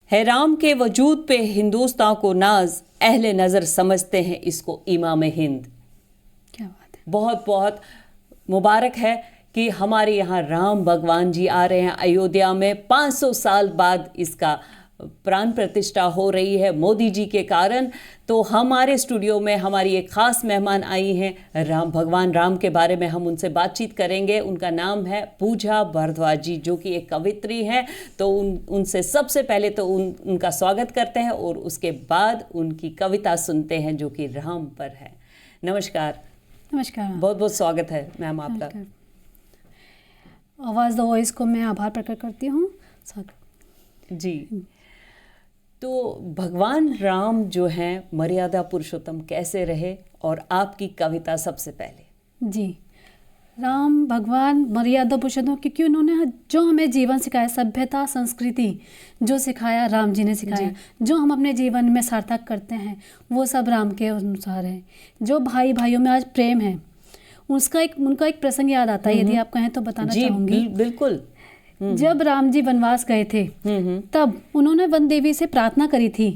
है राम के वजूद पे हिंदुस्तां को नाज, अहले नज़र समझते हैं इसको इमाम हिंद। क्या बात है। बहुत बहुत मुबारक है कि हमारे यहाँ राम भगवान जी आ रहे हैं अयोध्या में। 500 साल बाद इसका प्राण प्रतिष्ठा हो रही है मोदी जी के कारण। तो हमारे स्टूडियो में हमारी एक ख़ास मेहमान आई हैं, भगवान राम के बारे में हम उनसे बातचीत करेंगे। उनका नाम है पूजा भारद्वाज जी, जो कि एक कवित्री हैं। तो उनसे सबसे पहले तो उनका स्वागत करते हैं और उसके बाद उनकी कविता सुनते हैं जो कि राम पर है। नमस्कार। नमस्कार। बहुत बहुत स्वागत है मैम आपका। आवाज़ द वॉइस को मैं आभार प्रकट करती हूँ जी। तो भगवान राम जो हैं मर्यादा पुरुषोत्तम कैसे रहे, और आपकी कविता सबसे पहले। जी, राम भगवान मर्यादा पुरुषोत्तम, क्योंकि उन्होंने जो हमें जीवन सिखाया, सभ्यता संस्कृति जो सिखाया राम जी ने सिखाया, जो हम अपने जीवन में सार्थक करते हैं वो सब राम के अनुसार है। जो भाई भाइयों में आज प्रेम है, उनका एक प्रसंग याद आता है, यदि आप कहें तो बताना चाहूँगी। बिल्कुल। जब राम जी वनवास गए थे तब उन्होंने वन देवी से प्रार्थना करी थी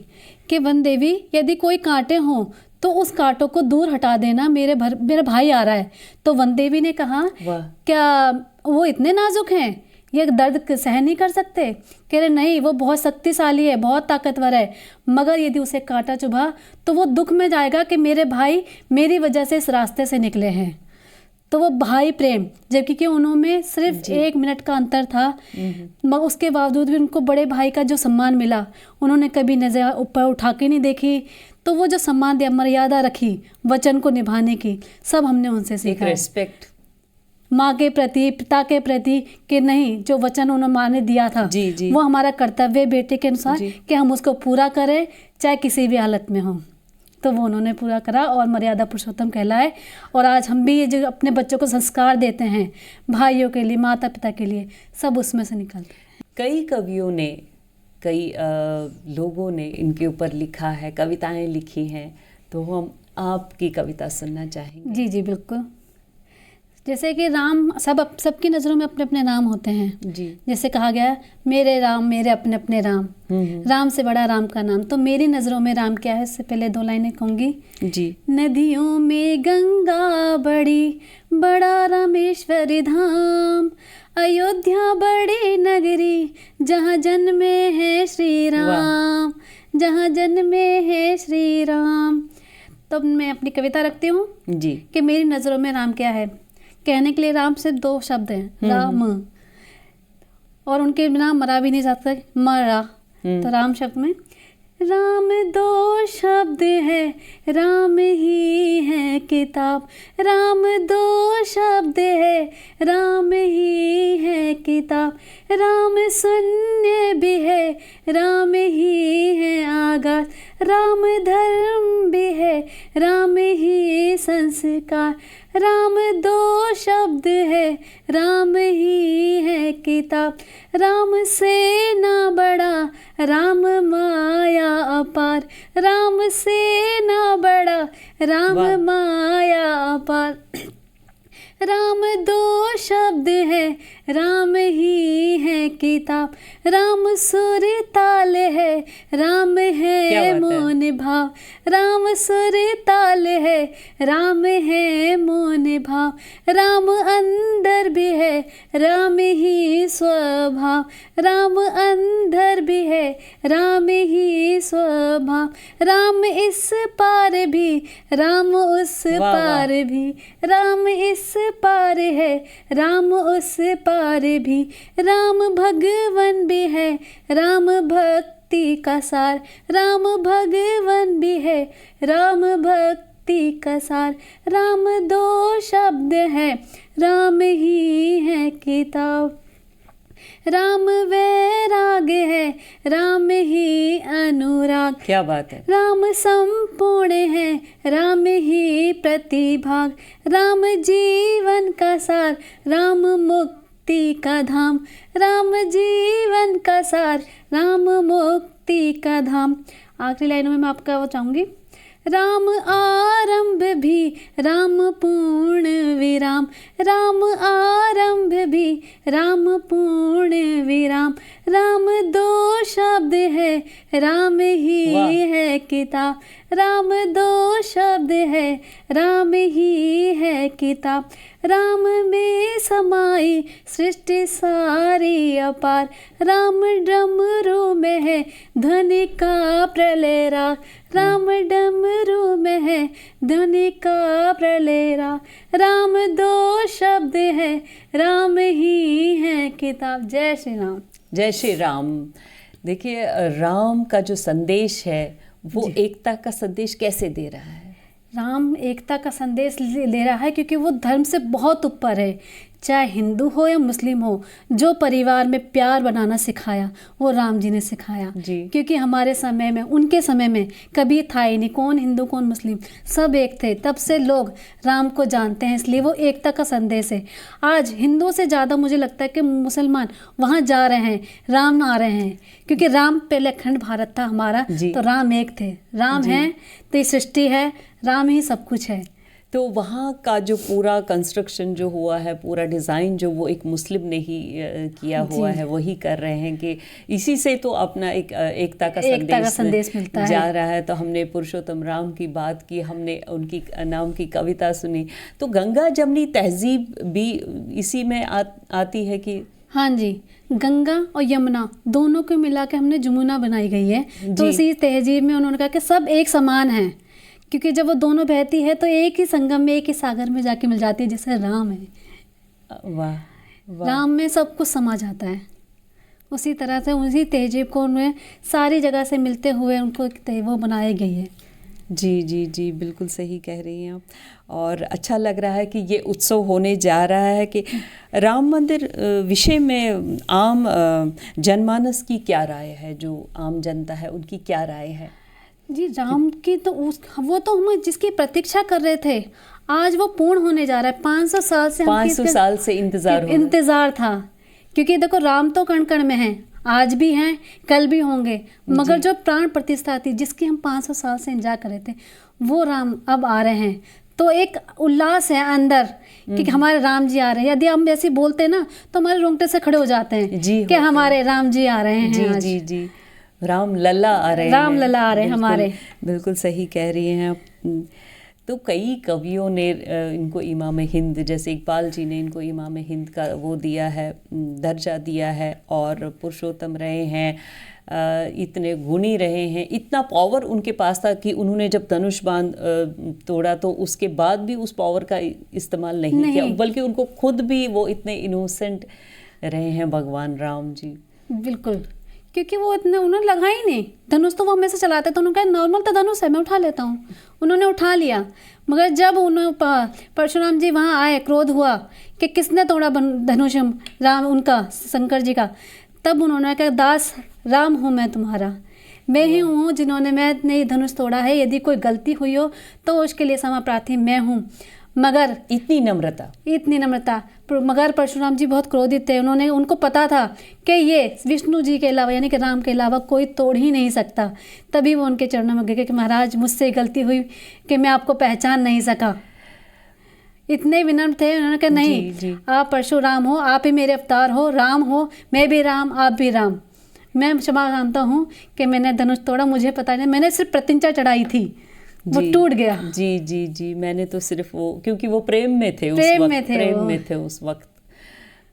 कि वन देवी यदि कोई कांटे हों तो उस कांटों को दूर हटा देना, मेरा भाई आ रहा है। तो वन देवी ने कहा क्या वो इतने नाजुक हैं, ये दर्द सहन नहीं कर सकते? कह रहे नहीं, वो बहुत शक्तिशाली है, बहुत ताकतवर है, मगर यदि उसे कांटा चुभा तो वो दुख में जाएगा कि मेरे भाई मेरी वजह से इस रास्ते से निकले हैं। तो वो भाई प्रेम, जबकि कि उन्होंने सिर्फ 1 मिनट का अंतर था, मगर उसके बावजूद भी उनको बड़े भाई का जो सम्मान मिला, उन्होंने कभी नजर ऊपर उठा के नहीं देखी। तो वो जो सम्मान दिया, मर्यादा रखी वचन को निभाने की, सब हमने उनसे सीखा। रिस्पेक्ट माँ के प्रति, पिता के प्रति, कि नहीं जो वचन उन्होंने माँ ने दिया था वो हमारा कर्तव्य बेटे के अनुसार कि हम उसको पूरा करें, चाहे किसी भी हालत में हो। तो वो उन्होंने पूरा करा और मर्यादा पुरुषोत्तम कहलाए। और आज हम भी ये जो अपने बच्चों को संस्कार देते हैं, भाइयों के लिए, माता पिता के लिए, सब उसमें से निकलते हैं। कई कवियों ने, कई लोगों ने इनके ऊपर लिखा है, कविताएं लिखी हैं, तो हम आपकी कविता सुनना चाहेंगे। जी जी बिल्कुल। जैसे कि राम सबकी नज़रों में अपने अपने नाम होते हैं जी। जैसे कहा गया मेरे राम मेरे अपने अपने राम, राम से बड़ा राम का नाम। तो मेरी नज़रों में राम क्या है, इससे पहले 2 लाइनें कहूँगी जी। नदियों में गंगा बड़ी, बड़ा रामेश्वरी धाम, अयोध्या बड़ी नगरी, जहाँ जन्मे है श्री राम, जहाँ जन्मे है श्री राम। तो मैं अपनी कविता रखती हूँ जी कि मेरी नज़रों में राम क्या है। कहने के लिए राम से 2 शब्द हैं, राम, और उनके बिना मरा भी नहीं सकता, मरा। तो राम शब्द में राम 2 शब्द है, राम ही है किताब, राम 2 शब्द है, राम ही है किताब, राम शून्य भी है, राम ही है आगाज, राम धर्म भी है, राम ही संस्कार, राम 2 शब्द है, राम ही है किताब, राम से ना बड़ा, राम माया अपार, राम से ना बड़ा, राम माया अपार, राम 2 शब्द है, राम ही है किताब, राम सुर ताल है, राम है मौन भाव, राम सुर ताल है, राम है मौन भाव, राम अंदर भी है, राम ही स्वभाव, राम अंदर भी है, राम ही स्वभाव, राम इस पार भी, राम उस पार भी, राम इस पार है, राम उस पार भी, राम भगवन भी है, राम भक्ति का सार, राम भगवन भी है, राम भक्ति का सार, राम 2 शब्द है, राम ही है किताब, राम वैराग है, राम ही अनुराग। क्या बात है। राम संपूर्ण है, राम ही प्रतिभाग, राम जीवन का सार, राम मुक्ति का धाम, राम जीवन का सार, राम मुक्ति का धाम। आखिरी लाइनों में मैं आपका वो चाहूँगी, राम आरंभ भी राम पूर्ण विराम, राम आरंभ भी राम पूर्ण विराम, राम दो शब्द है राम ही वाह। है किताब, राम दो शब्द है राम ही है किताब, राम में समाई सृष्टि सारी अपार, राम डमरू में है ध्वनि का प्रलय राग, राम डमरू में है ध्वनि का प्रलय राग, राम दो शब्द है राम ही है किताब। जय श्री राम। जय श्री राम। देखिए, राम का जो संदेश है वो एकता का संदेश कैसे दे रहा है? राम एकता का संदेश ले रहा है क्योंकि वो धर्म से बहुत ऊपर है। चाहे हिंदू हो या मुस्लिम हो, जो परिवार में प्यार बनाना सिखाया वो राम जी ने सिखाया जी। क्योंकि हमारे समय में, उनके समय में कभी था ही नहीं कौन हिंदू कौन मुस्लिम, सब एक थे। तब से लोग राम को जानते हैं, इसलिए वो एकता का संदेश है। आज हिंदुओं से ज़्यादा मुझे लगता है कि मुसलमान वहाँ जा रहे हैं, राम आ रहे हैं, क्योंकि राम पहले अखंड भारत था हमारा, तो राम एक थे। राम है तो ये सृष्टि है, राम ही सब कुछ है। तो वहाँ का जो पूरा कंस्ट्रक्शन जो हुआ है, पूरा डिज़ाइन जो वो एक मुस्लिम ने ही किया हुआ है, वही कर रहे हैं कि इसी से तो अपना एक एकता का संदेश मिलता जा रहा है। तो हमने पुरुषोत्तम राम की बात की, हमने उनकी नाम की कविता सुनी, तो गंगा जमनी तहजीब भी इसी में आती है कि? हाँ जी, गंगा और यमुना दोनों को मिला के हमने जमुना बनाई गई है। तो इसी तहजीब में उन्होंने कहा कि सब एक समान हैं, क्योंकि जब वो दोनों बहती है तो एक ही संगम में, एक ही सागर में जाके मिल जाती है, जैसे राम है। वाह, वाह। राम में सब कुछ समा जाता है। उसी तरह से उसी तहजीब को उन्हें सारी जगह से मिलते हुए उनको वो बनाई गई है। जी जी जी, बिल्कुल सही कह रही हैं आप। और अच्छा लग रहा है कि ये उत्सव होने जा रहा है कि राम मंदिर विषय में आम जनमानस की क्या राय है, जो आम जनता है उनकी क्या राय है? जी, राम की तो वो तो हम जिसकी प्रतीक्षा कर रहे थे, आज वो पूर्ण होने जा रहा है। 500 साल से 500 साल से इंतजार था, क्योंकि देखो राम तो कण कण में हैं, आज भी हैं, कल भी होंगे, मगर जो प्राण प्रतिष्ठा थी जिसकी हम 500 साल से इंतजार कर रहे थे, वो राम अब आ रहे हैं। तो एक उल्लास है अंदर कि हमारे राम जी आ रहे हैं। यदि हम ऐसे बोलते ना तो हमारे रोंगटे से खड़े हो जाते हैं कि हमारे राम जी आ रहे हैं। जी आज। जी जी, राम लल्ला आ रहे हैं, राम लल्ला आ रहे हैं हमारे। बिल्कुल सही कह रही हैं आप। तो कई कवियों ने इनको इमाम हिंद, जैसे इकबाल जी ने इनको इमाम हिंद का वो दिया है, दर्जा दिया है। और पुरुषोत्तम रहे हैं, इतने गुणी रहे हैं, इतना पावर उनके पास था कि उन्होंने जब धनुष बाण तोड़ा तो उसके बाद भी उस पावर का इस्तेमाल नहीं किया, बल्कि उनको खुद भी वो इतने इनोसेंट रहे हैं भगवान राम जी। बिल्कुल, क्योंकि वो इतने उन्होंने लगा ही नहीं। धनुष तो वो हमेशा चलाते, तो उन्होंने कहा नॉर्मल तो धनुष है, मैं उठा लेता हूँ। उन्होंने उठा लिया, मगर जब उन्होंने परशुराम जी वहाँ आए, क्रोध हुआ कि किसने तोड़ा धनुष राम उनका, शंकर जी का, तब उन्होंने कहा दास राम हूँ मैं तुम्हारा, मैं ही हूँ मैंने धनुष तोड़ा है, यदि कोई गलती हुई हो तो उसके लिए क्षमा प्रार्थी मैं हूँ। मगर इतनी नम्रता, मगर परशुराम जी बहुत क्रोधित थे। उनको पता था कि ये विष्णु जी के अलावा यानी कि राम के अलावा कोई तोड़ ही नहीं सकता। तभी वो उनके चरणों में गए कि महाराज मुझसे गलती हुई कि मैं आपको पहचान नहीं सका। इतने विनम्र थे, उन्होंने कहा नहीं जी। आप परशुराम हो, आप ही मेरे अवतार हो, राम हो, मैं भी राम आप भी राम, मैं क्षमा मांगता हूँ कि मैंने धनुष तोड़ा, मुझे पता नहीं, मैंने सिर्फ प्रतिज्ञा चढ़ाई थी, वो टूट गया। जी जी जी, मैंने तो सिर्फ वो, क्योंकि वो प्रेम में थे उस वक्त,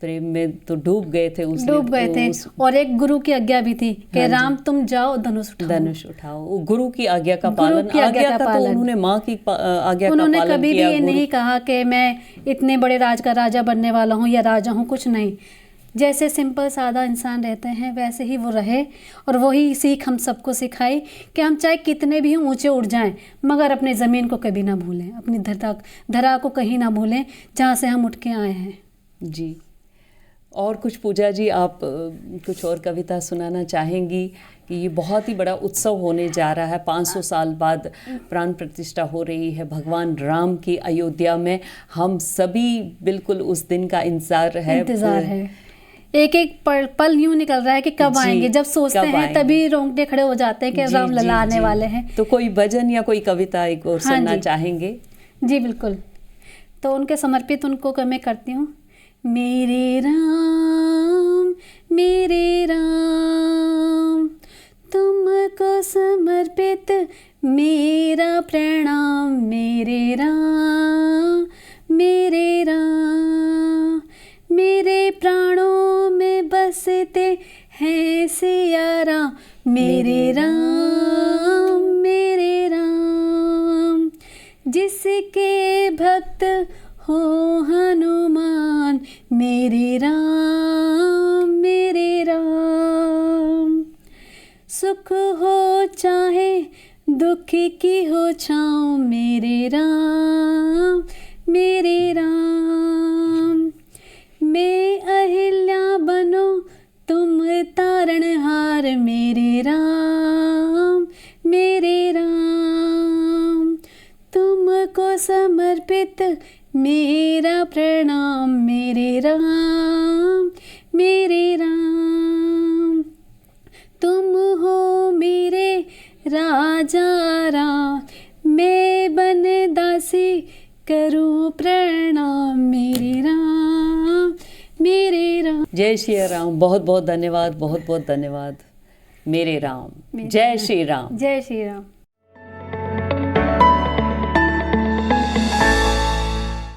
प्रेम में तो डूब गए थे और एक गुरु की आज्ञा भी थी कि राम तुम जाओ धनुष उठाओ। गुरु की आज्ञा का पालन, आज्ञा का तो उन्होंने माँ की आज्ञा का पालन किया। उन्होंने कभी भी ये नहीं कहा कि मैं इतने बड़े राज का राजा बनने वाला हूँ या राजा हूँ, कुछ नहीं। जैसे सिंपल सादा इंसान रहते हैं वैसे ही वो रहे, और वही सीख हम सबको सिखाई कि हम चाहे कितने भी ऊंचे उड़ जाएं, मगर अपने ज़मीन को कभी ना भूलें, अपनी धरा को कहीं ना भूलें जहाँ से हम उठ के आए हैं। जी, और कुछ पूजा जी, आप कुछ और कविता सुनाना चाहेंगी कि ये बहुत ही बड़ा उत्सव होने जा रहा है, 500 साल बाद प्राण प्रतिष्ठा हो रही है भगवान राम की अयोध्या में। हम सभी बिल्कुल उस दिन का इंतज़ार है। एक एक पल यूं निकल रहा है कि कब जी, आएंगे। जब सोचते कब हैं आएंगे? तभी रोंगटे खड़े हो जाते हैं कि जी, राम जी, लला आने जी। वाले हैं। तो कोई भजन या कोई कविता एक और हाँ सुनना जी। चाहेंगे? जी बिल्कुल। तो उनके समर्पित उनको मैं करती हूँ। मेरे राम तुमको समर्पित मेरा प्रणाम। मेरे राम मेरे प्राणों में बसते हैं सिया राम। मेरे राम जिसके भक्त हो हनुमान। मेरे राम सुख हो चाहे दुख की हो छाँव। मेरे राम मैं अहिल्या बनो तुम तारणहार। मेरे राम तुमको समर्पित मेरा प्रणाम। मेरे राम तुम हो मेरे राजा राम। मैं बन दासी करूं प्रणाम। मेरे राम जय श्री राम। बहुत बहुत धन्यवाद, बहुत बहुत धन्यवाद। मेरे राम। जय श्री राम। जय श्री राम।